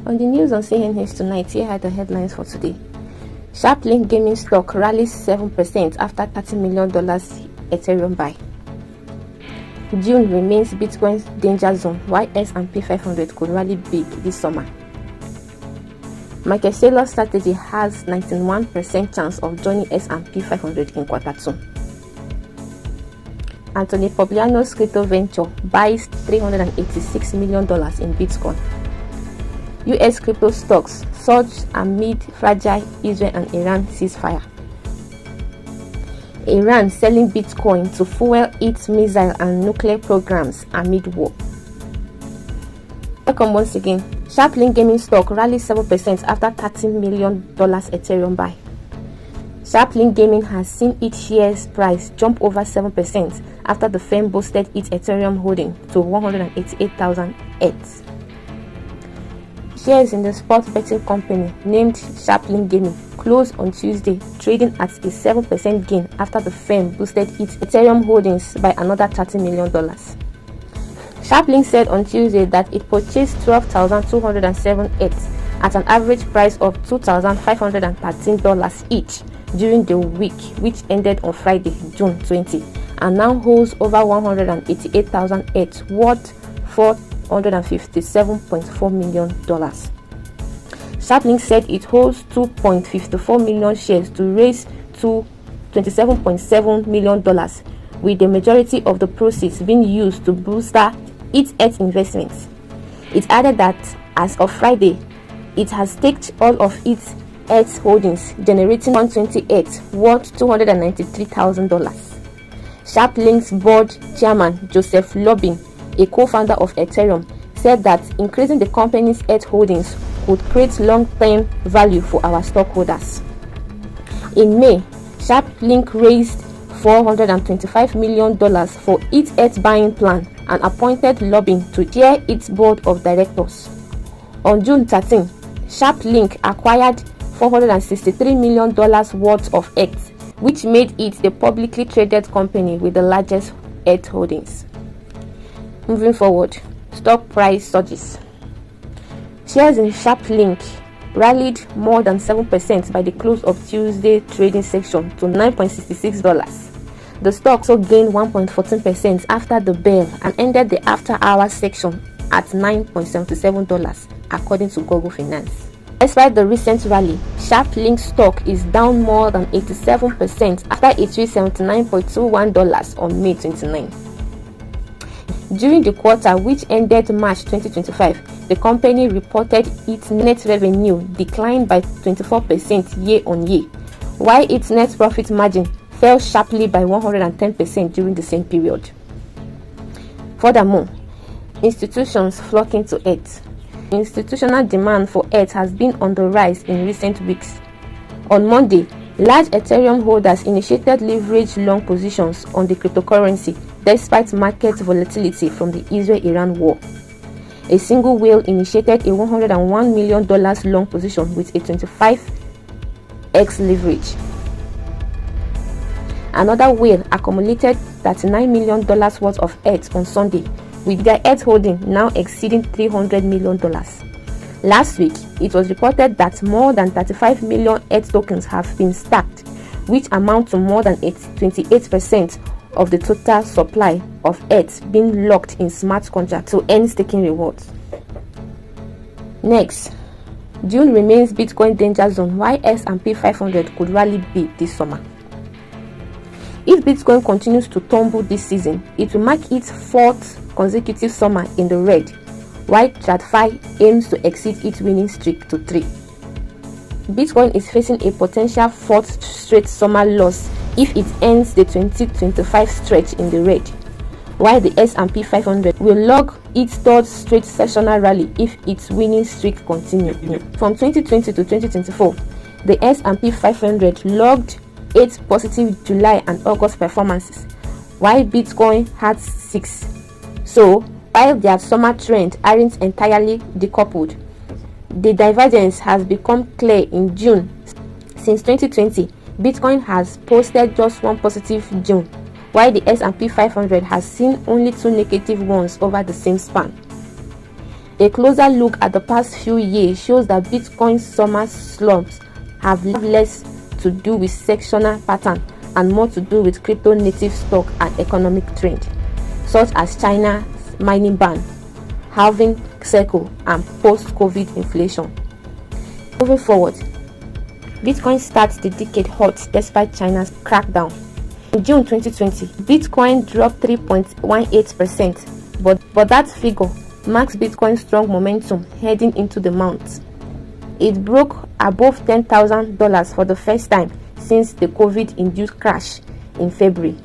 On the news on CNH tonight, here are the headlines for today. Sharplink gaming stock rallies 7% after $30 million Ethereum buy. June remains Bitcoin's danger zone, while S&P 500 could rally big this summer. Michael Saylor's strategy has 91% chance of joining S&P 500 in Q2. Anthony Pobliano's crypto venture buys $386 million in Bitcoin. US crypto stocks surge amid fragile Israel and Iran ceasefire. Iran selling Bitcoin to fuel its missile and nuclear programs amid war. Welcome once again. Sharplink gaming stock rallies 7% after $30 million Ethereum buy. Sharplink Gaming has seen its shares price jump over 7% after the firm boosted its Ethereum holding to 188,000 ETH. Shares in the sports betting company named Sharplink Gaming closed on Tuesday, trading at a 7% gain after the firm boosted its Ethereum holdings by another $30 million. Sharplink said on Tuesday that it purchased 12,207 ETH at an average price of $2,513 each during the week, which ended on Friday, June 20, and now holds over 188,000 ETH worth $457.4 million. Sharplink said it holds 2.54 million shares to raise to $27.7 million, with the majority of the proceeds being used to boost its ETH investments. It added that as of Friday, it has staked all of its ETH holdings, generating 120 ETH worth $293,000. Sharplink's board chairman Joseph Lubin, a co-founder of Ethereum, said that increasing the company's ETH holdings would create long-term value for our stockholders. In May, Sharplink raised $425 million for its ETH buying plan and appointed Lubin to chair its board of directors. On June 13, Sharplink acquired $463 million worth of ETH, which made it the publicly traded company with the largest ETH holdings. Moving forward, stock price surges. Shares in Sharplink rallied more than 7% by the close of Tuesday trading session to $9.66. The stock also gained 1.14% after the bell and ended the after-hours section at $9.77, according to Google Finance. Despite the recent rally, Sharplink stock is down more than 87% after it reached $79.21 on May 29. During the quarter, which ended March 2025, the company reported its net revenue declined by 24% year-on-year, while its net profit margin fell sharply by 110% during the same period. Furthermore, institutions flocking to ETH. Institutional demand for ETH has been on the rise in recent weeks. On Monday, large Ethereum holders initiated leverage long positions on the cryptocurrency despite market volatility from the Israel-Iran war. A single whale initiated a $101 million long position with a 25x leverage. Another whale accumulated $39 million worth of ETH on Sunday, with their ETH holding now exceeding $300 million. Last week, it was reported that more than 35 million ETH tokens have been stacked, which amount to more than 28% of the total supply of ETH being locked in smart contracts to earn staking rewards. Next, June remains Bitcoin danger zone, while S&P 500 could rally big this summer. If Bitcoin continues to tumble this season, it will mark its fourth consecutive summer in the red, while TradFi aims to exceed its winning streak to 3. Bitcoin is facing a potential fourth straight summer loss if it ends the 2025 stretch in the red, while the S&P 500 will log its third straight sessional rally if its winning streak continues. From 2020 to 2024, the S&P 500 logged 8 positive July and August performances, while Bitcoin had 6. So, while their summer trend aren't entirely decoupled, the divergence has become clear in June. Since 2020, Bitcoin has posted just one positive June, while the S&P 500 has seen only 2 negative ones over the same span. A closer look at the past few years shows that Bitcoin's summer slumps have less to do with sectional pattern and more to do with crypto-native stock and economic trend, such as China's mining ban, halving cycle, and post-COVID inflation. Moving forward, Bitcoin starts the decade hot despite China's crackdown. In June 2020, Bitcoin dropped 3.18%, but that figure marks Bitcoin's strong momentum heading into the month. It broke above $10,000 for the first time since the COVID-induced crash in February.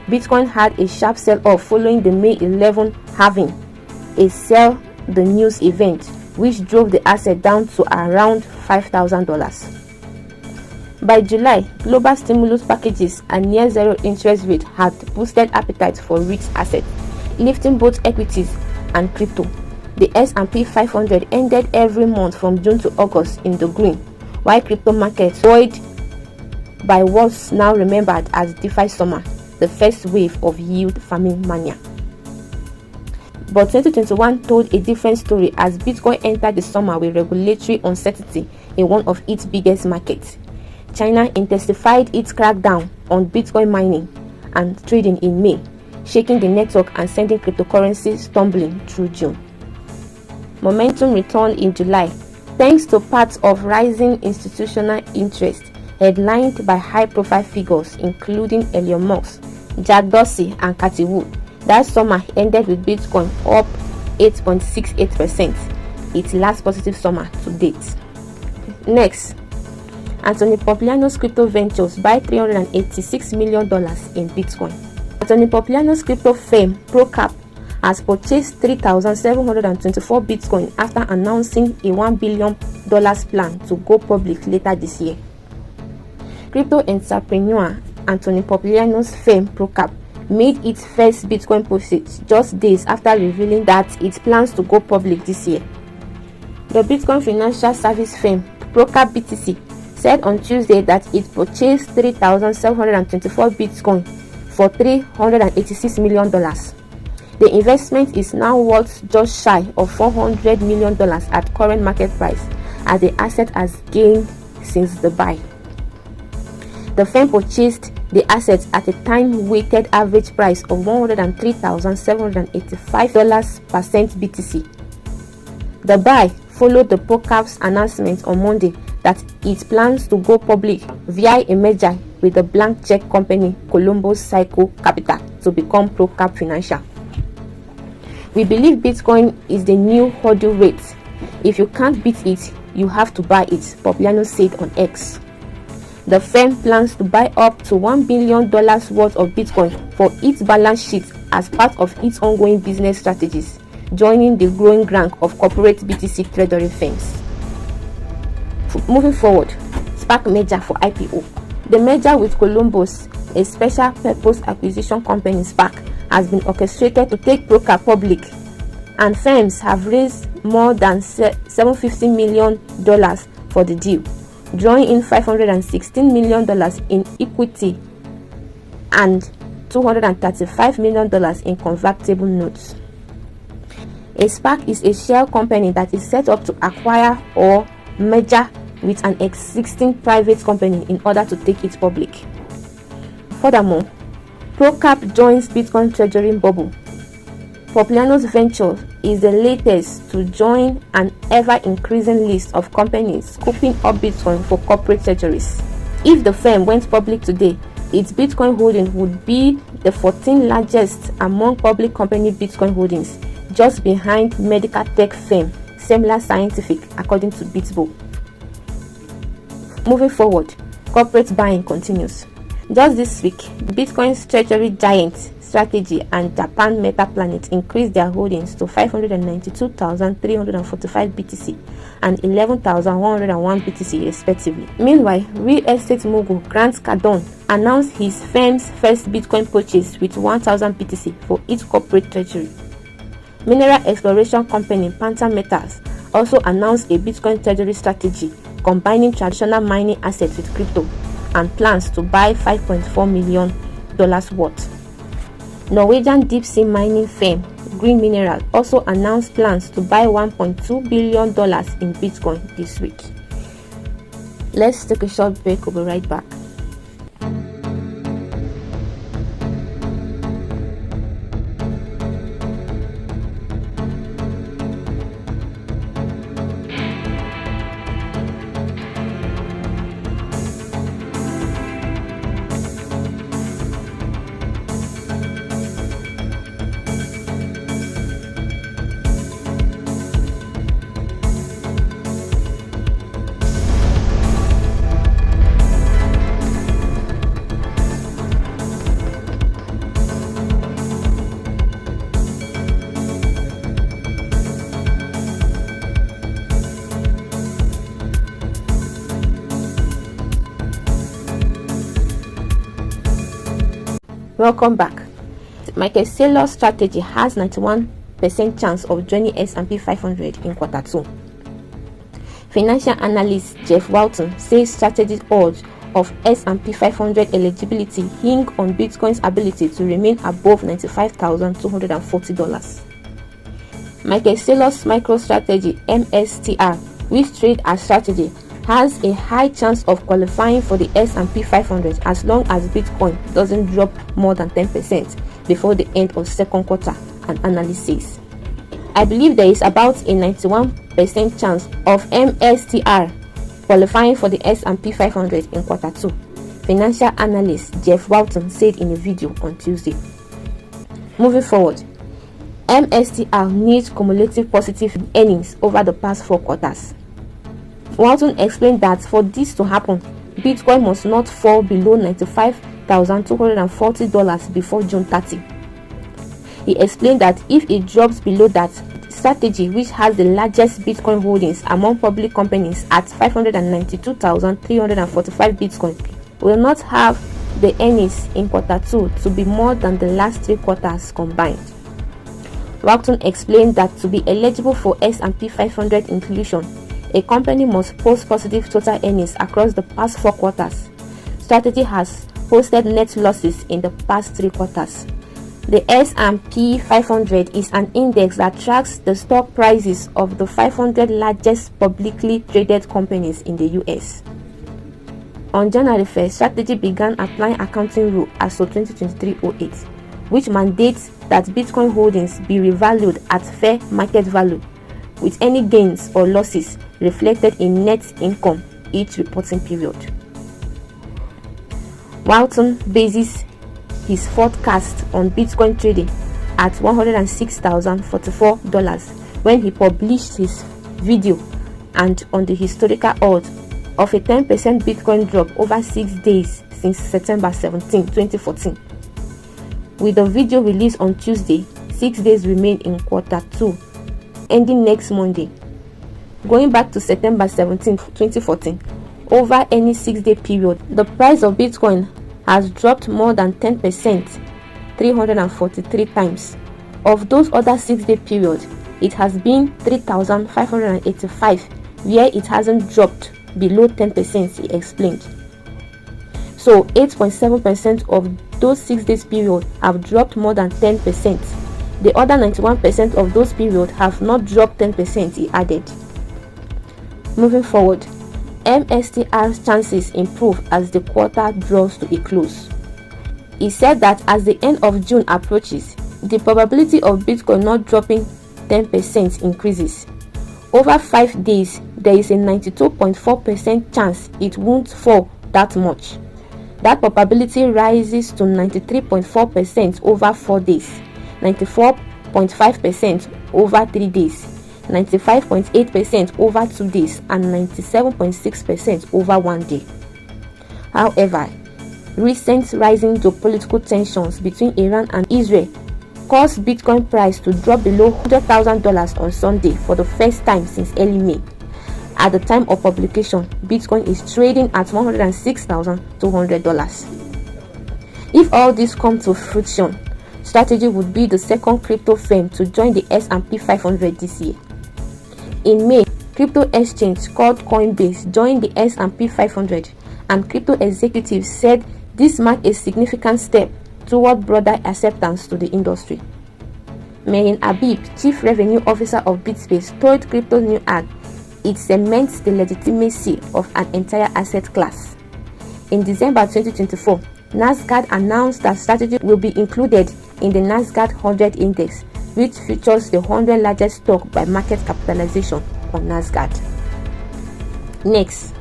Bitcoin had a sharp sell-off following the May 11 halving, a sell the news event, which drove the asset down to around $5,000. By July, global stimulus packages and near-zero interest rate had boosted appetite for risk assets, lifting both equities and crypto. The S&P 500 ended every month from June to August in the green, while crypto markets buoyed by what's now remembered as DeFi summer, the first wave of yield farming mania. But 2021 told a different story as Bitcoin entered the summer with regulatory uncertainty in one of its biggest markets. China intensified its crackdown on Bitcoin mining and trading in May, shaking the network and sending cryptocurrency stumbling through June. Momentum returned in July, thanks to parts of rising institutional interest, headlined by high-profile figures including Elon Musk, Jack Dorsey, and Cathie Wood. That summer ended with Bitcoin up 8.68%, its last positive summer to date. Next, Anthony Pompliano's crypto ventures buy $386 million in Bitcoin. Anthony Pompliano's crypto firm ProCap has purchased 3,724 Bitcoin after announcing a $1 billion plan to go public later this year. Crypto entrepreneur Anthony Pompliano's firm ProCap made its first Bitcoin purchase just days after revealing that it plans to go public this year. The Bitcoin financial service firm ProCap BTC said on Tuesday that it purchased 3,724 Bitcoin for $386 million. The investment is now worth just shy of $400 million at current market price, as the asset has gained since the buy. The firm purchased the assets at a time-weighted average price of $103,785 per cent BTC. The buy followed the ProCap's announcement on Monday that it plans to go public via a merger with the blank check company Colombo Cycle Capital to become ProCap Financial. We believe Bitcoin is the new hurdle rate. If you can't beat it, you have to buy it, Pompliano said on X. The firm plans to buy up to $1 billion worth of Bitcoin for its balance sheet as part of its ongoing business strategies, joining the growing rank of corporate BTC treasury firms. Moving forward, SPAC merger for IPO. The merger with Columbus, a special purpose acquisition company SPAC, has been orchestrated to take ProCap public, and firms have raised more than $750 million for the deal, drawing in $516 million in equity and $235 million in convertible notes. A SPAC is a shell company that is set up to acquire or merger with an existing private company in order to take it public. Furthermore, ProCap joins Bitcoin treasury bubble. Pompliano's venture is the latest to join an ever-increasing list of companies scooping up Bitcoin for corporate treasuries. If the firm went public today, its Bitcoin holding would be the 14th largest among public company Bitcoin holdings, just behind medical tech firm Semler Scientific, according to Bitbo. Moving forward, corporate buying continues. Just this week, Bitcoin's treasury giant Strategy and Japan Meta Planet increased their holdings to 592,345 BTC and 11,101 BTC respectively. Meanwhile, real estate mogul Grant Cardone announced his firm's first Bitcoin purchase with 1,000 BTC for its corporate treasury. Mineral exploration company Panther Metals also announced a Bitcoin treasury strategy combining traditional mining assets with crypto and plans to buy $5.4 million worth. Norwegian deep sea mining firm Green Mineral also announced plans to buy $1.2 billion in Bitcoin this week. Let's take a short break. We'll be right back. Welcome back. Michael Saylor's strategy has 91% chance of joining S&P 500 in Q2. Financial analyst Jeff Walton says strategy odds of S&P 500 eligibility hinge on Bitcoin's ability to remain above $95,240. Michael Saylor's MicroStrategy (MSTR), which trades as strategy, has a high chance of qualifying for the S&P 500 as long as Bitcoin doesn't drop more than 10% before the end of second quarter, an analyst says. I believe there is about a 91% chance of MSTR qualifying for the S&P 500 in Q2, financial analyst Jeff Walton said in a video on Tuesday. Moving forward, MSTR needs cumulative positive earnings over the past 4 quarters. Walton explained that for this to happen, Bitcoin must not fall below $95,240 before June 30. He explained that if it drops below that, strategy, which has the largest Bitcoin holdings among public companies at 592,345 Bitcoin, will not have the earnings in Q2 to be more than the last 3 quarters combined. Walton explained that to be eligible for S&P 500 inclusion, a company must post positive total earnings across the past 4 quarters. Strategy has posted net losses in the past 3 quarters. The S&P 500 is an index that tracks the stock prices of the 500 largest publicly traded companies in the US. On January 1st, Strategy began applying accounting rule ASO 2023-08, which mandates that Bitcoin holdings be revalued at fair market value, with any gains or losses reflected in net income each reporting period. Walton bases his forecast on Bitcoin trading at $106,044 when he published his video, and on the historical odds of a 10% Bitcoin drop over 6 days since September 17, 2014. With the video released on Tuesday, 6 days remain in Q2, ending next Monday. Going back to September 17, 2014, over any 6-day period, the price of Bitcoin has dropped more than 10%, 343 times. Of those other 6-day periods, it has been 3,585, where it hasn't dropped below 10%, he explained. So 8.7% of those 6 days period have dropped more than 10%. The other 91% of those periods have not dropped 10%, he added. Moving forward, MSTR's chances improve as the quarter draws to a close. He said that as the end of June approaches, the probability of Bitcoin not dropping 10% increases. Over 5 days, there is a 92.4% chance it won't fall that much. That probability rises to 93.4% over 4 days, 94.5% over 3 days, 95.8% over 2 days, and 97.6% over 1 day. However, recent rising geopolitical tensions between Iran and Israel caused Bitcoin price to drop below $100,000 on Sunday for the first time since early May. At the time of publication, Bitcoin is trading at $106,200. If all this comes to fruition, Strategy would be the second crypto firm to join the S&P 500 this year. In May, crypto exchange called Coinbase joined the S&P 500, and crypto executives said this marked a significant step toward broader acceptance to the industry. Mehin Habib, Chief Revenue Officer of BitSpace, told Crypto New Ag it cements the legitimacy of an entire asset class. In December 2024, NASDAQ announced that Strategy will be included in the NASDAQ 100 index, which features the 100 largest stocks by market capitalization on NASDAQ. Next,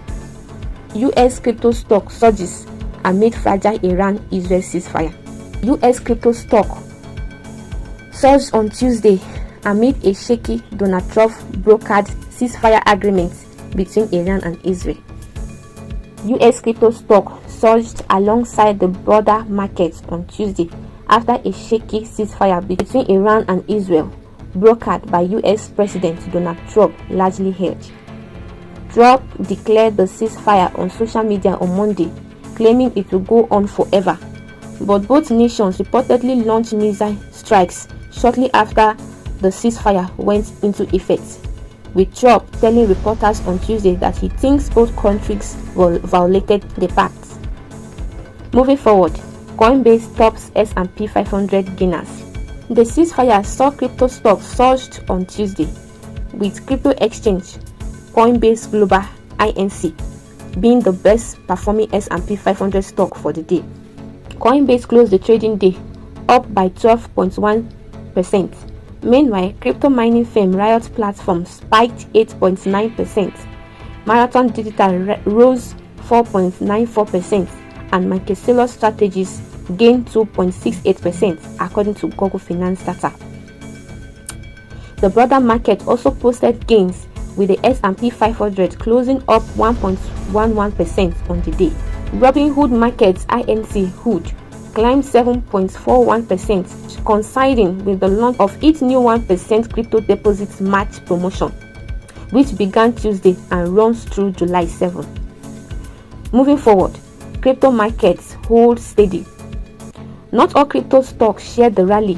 US crypto stock surges amid fragile Iran-Israel ceasefire. US crypto stock surged on Tuesday amid a shaky Donald Trump brokered ceasefire agreement between Iran and Israel. US crypto stock surged alongside the broader market on Tuesday after a shaky ceasefire between Iran and Israel, brokered by US President Donald Trump, largely held. Trump declared the ceasefire on social media on Monday, claiming it will go on forever. But both nations reportedly launched missile strikes shortly after the ceasefire went into effect, with Trump telling reporters on Tuesday that he thinks both countries violated the pact. Moving forward, Coinbase tops S&P 500 gainers. The ceasefire saw crypto stocks surged on Tuesday, with crypto exchange Coinbase Global Inc. being the best performing S&P 500 stock for the day. Coinbase closed the trading day up by 12.1%. Meanwhile, crypto mining firm Riot Platform spiked 8.9%. Marathon Digital rose 4.94%, and Marcellus Strategies gained 2.68%, according to Google Finance data. The broader market also posted gains, with the S&P 500 closing up 1.11% on the day. Robinhood Markets Inc. Hood climbed 7.41%, coinciding with the launch of its new 1% crypto deposit match promotion, which began Tuesday and runs through July 7. Moving forward, crypto markets hold steady. Not all crypto stocks shared the rally.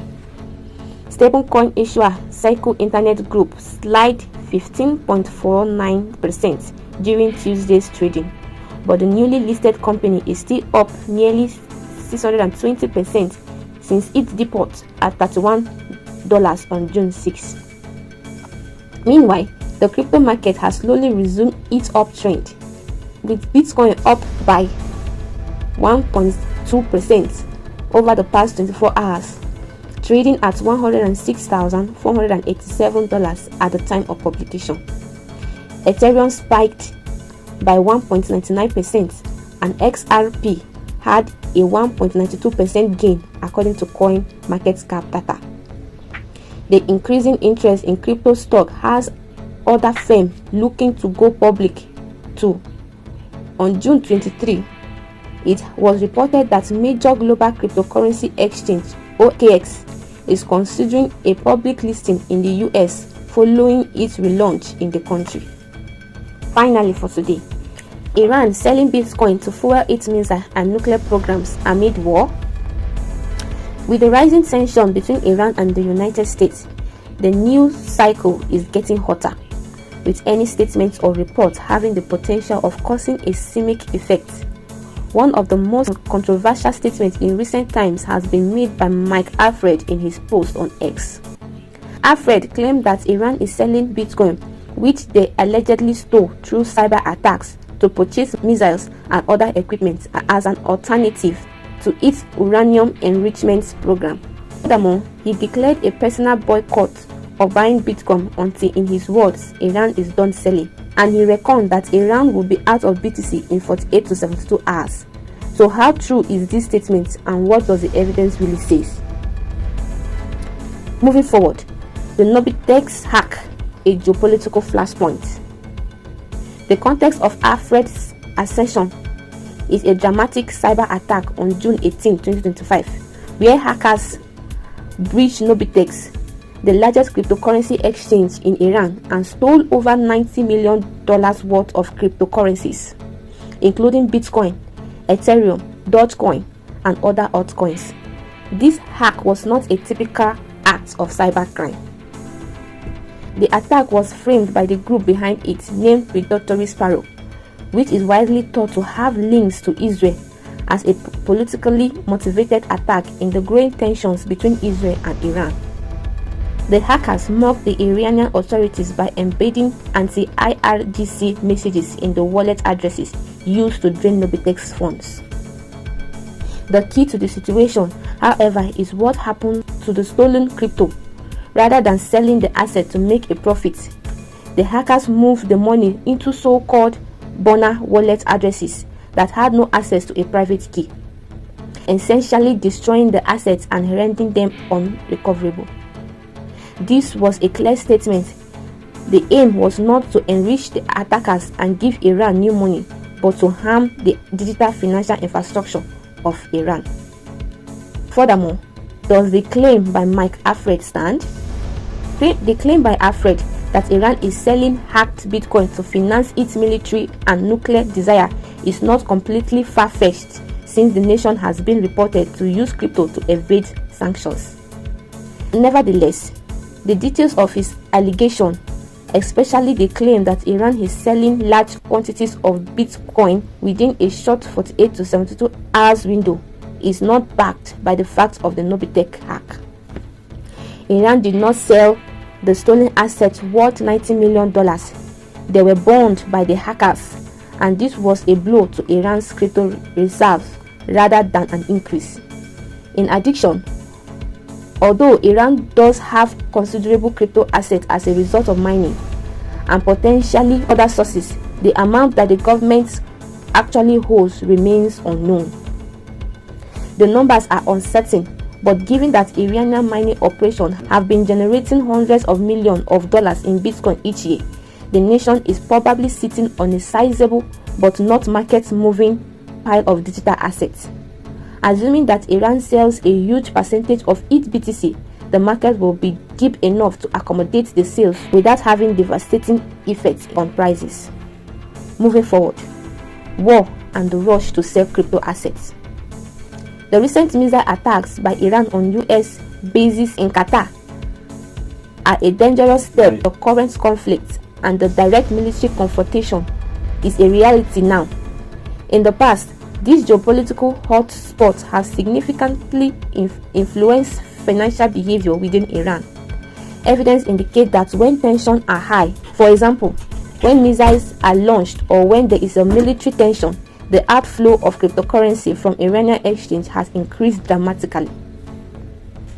Stablecoin issuer Circle Internet Group slid 15.49% during Tuesday's trading, but the newly listed company is still up nearly 620% since its depot at $31 on June 6. Meanwhile, the crypto market has slowly resumed its uptrend, with Bitcoin up by 1.2% over the past 24 hours, trading at $106,487 at the time of publication. Ethereum spiked by 1.99%, and XRP had a 1.92% gain, according to CoinMarketCap data. The increasing interest in crypto stock has other firms looking to go public too. On June 23, it was reported that major global cryptocurrency exchange OKX is considering a public listing in the US following its relaunch in the country. Finally, for today, Iran selling Bitcoin to fuel its missile and nuclear programs amid war. With the rising tension between Iran and the United States, the news cycle is getting hotter, with any statements or reports having the potential of causing a seismic effect. One of the most controversial statements in recent times has been made by Mike Alfred in his post on X. Alfred claimed that Iran is selling Bitcoin, which they allegedly stole through cyber attacks, to purchase missiles and other equipment as an alternative to its uranium enrichment program. Furthermore, he declared a personal boycott of buying Bitcoin until, in his words, Iran is done selling, and he reckoned that Iran will be out of BTC in 48 to 72 hours. So how true is this statement, and what does the evidence really say? Moving forward, the Nobitex hack, a geopolitical flashpoint. The context of Alfred's assertion is a dramatic cyber attack on June 18, 2025, where hackers breached Nobitex, the largest cryptocurrency exchange in Iran, and stole over $90 million worth of cryptocurrencies, including Bitcoin, Ethereum, Dogecoin, and other altcoins. This hack was not a typical act of cybercrime. The attack was framed by the group behind it, named Predatory Sparrow, which is widely thought to have links to Israel, as a politically motivated attack in the growing tensions between Israel and Iran. The hackers mocked the Iranian authorities by embedding anti-IRGC messages in the wallet addresses used to drain Nobitex's funds. The key to the situation, however, is what happened to the stolen crypto. Rather than selling the asset to make a profit, the hackers moved the money into so-called burner wallet addresses that had no access to a private key, essentially destroying the assets and rendering them unrecoverable. This was a clear statement. The aim was not to enrich the attackers and give Iran new money, but to harm the digital financial infrastructure of Iran. Furthermore, does the claim by Mike Alfred stand? The claim by Alfred that Iran is selling hacked Bitcoin to finance its military and nuclear desire is not completely far-fetched, since the nation has been reported to use crypto to evade sanctions. Nevertheless, the details of his allegation, especially the claim that Iran is selling large quantities of Bitcoin within a short 48 to 72 hours window, is not backed by the facts of the Nobitech hack. Iran did not sell the stolen assets worth $90 million. They were burned by the hackers, and this was a blow to Iran's crypto reserves rather than an increase. In addition, although Iran does have considerable crypto assets as a result of mining and potentially other sources, the amount that the government actually holds remains unknown. The numbers are uncertain, but given that Iranian mining operations have been generating hundreds of millions of dollars in Bitcoin each year, the nation is probably sitting on a sizable but not market-moving pile of digital assets. Assuming that Iran sells a huge percentage of its BTC, the market will be deep enough to accommodate the sales without having devastating effects on prices. Moving forward, war and the rush to sell crypto assets. The recent missile attacks by Iran on US bases in Qatar are a dangerous step. The current conflict and the direct military confrontation is a reality now. In the past, this geopolitical hotspot has significantly influenced financial behavior within Iran. Evidence indicates that when tensions are high, for example, when missiles are launched or when there is a military tension, the outflow of cryptocurrency from Iranian exchange has increased dramatically.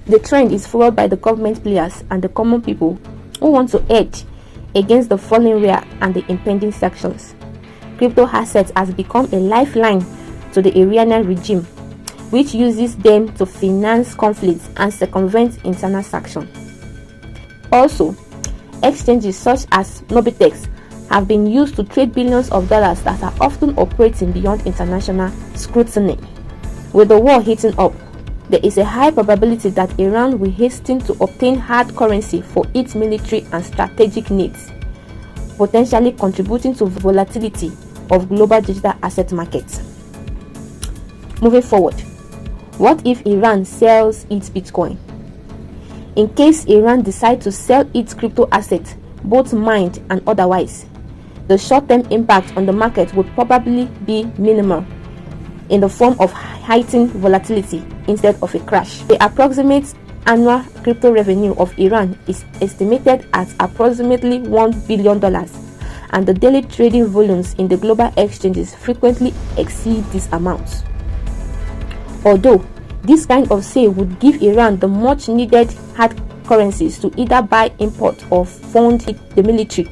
The trend is fueled by the government players and the common people who want to hedge against the falling rial and the impending sanctions. Crypto assets has become a lifeline to the Iranian regime, which uses them to finance conflicts and circumvent internal sanctions. Also, exchanges such as Nobitex have been used to trade billions of dollars that are often operating beyond international scrutiny. With the war heating up, there is a high probability that Iran will hasten to obtain hard currency for its military and strategic needs, potentially contributing to volatility of global digital asset markets. Moving forward, what if Iran sells its Bitcoin? In case Iran decides to sell its crypto assets, both mined and otherwise, the short-term impact on the market would probably be minimal, in the form of heightened volatility instead of a crash. The approximate annual crypto revenue of Iran is estimated at approximately $1 billion, and the daily trading volumes in the global exchanges frequently exceed this amount. Although this kind of sale would give Iran the much needed hard currencies to either buy, import, or fund the military,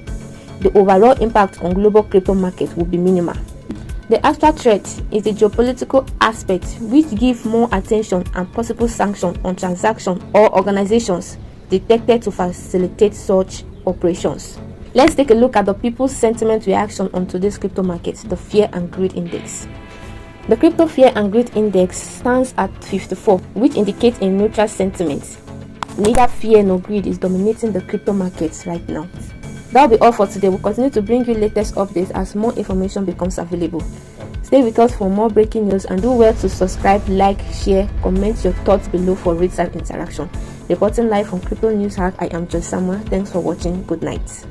the overall impact on global crypto market will be minimal. The actual threat is the geopolitical aspect, which gives more attention and possible sanctions on transactions or organizations detected to facilitate such operations. Let's take a look at the people's sentiment reaction on today's crypto market, the Fear and Greed Index. The Crypto Fear and Greed Index stands at 54, which indicates a neutral sentiment. Neither fear nor greed is dominating the crypto markets right now. That will be all for today. We'll continue to bring you latest updates as more information becomes available. Stay with us for more breaking news and do well to subscribe, like, share, comment your thoughts below for real-time interaction. Reporting live from Crypto News Hack, I am Joy Samuel. Thanks for watching. Good night.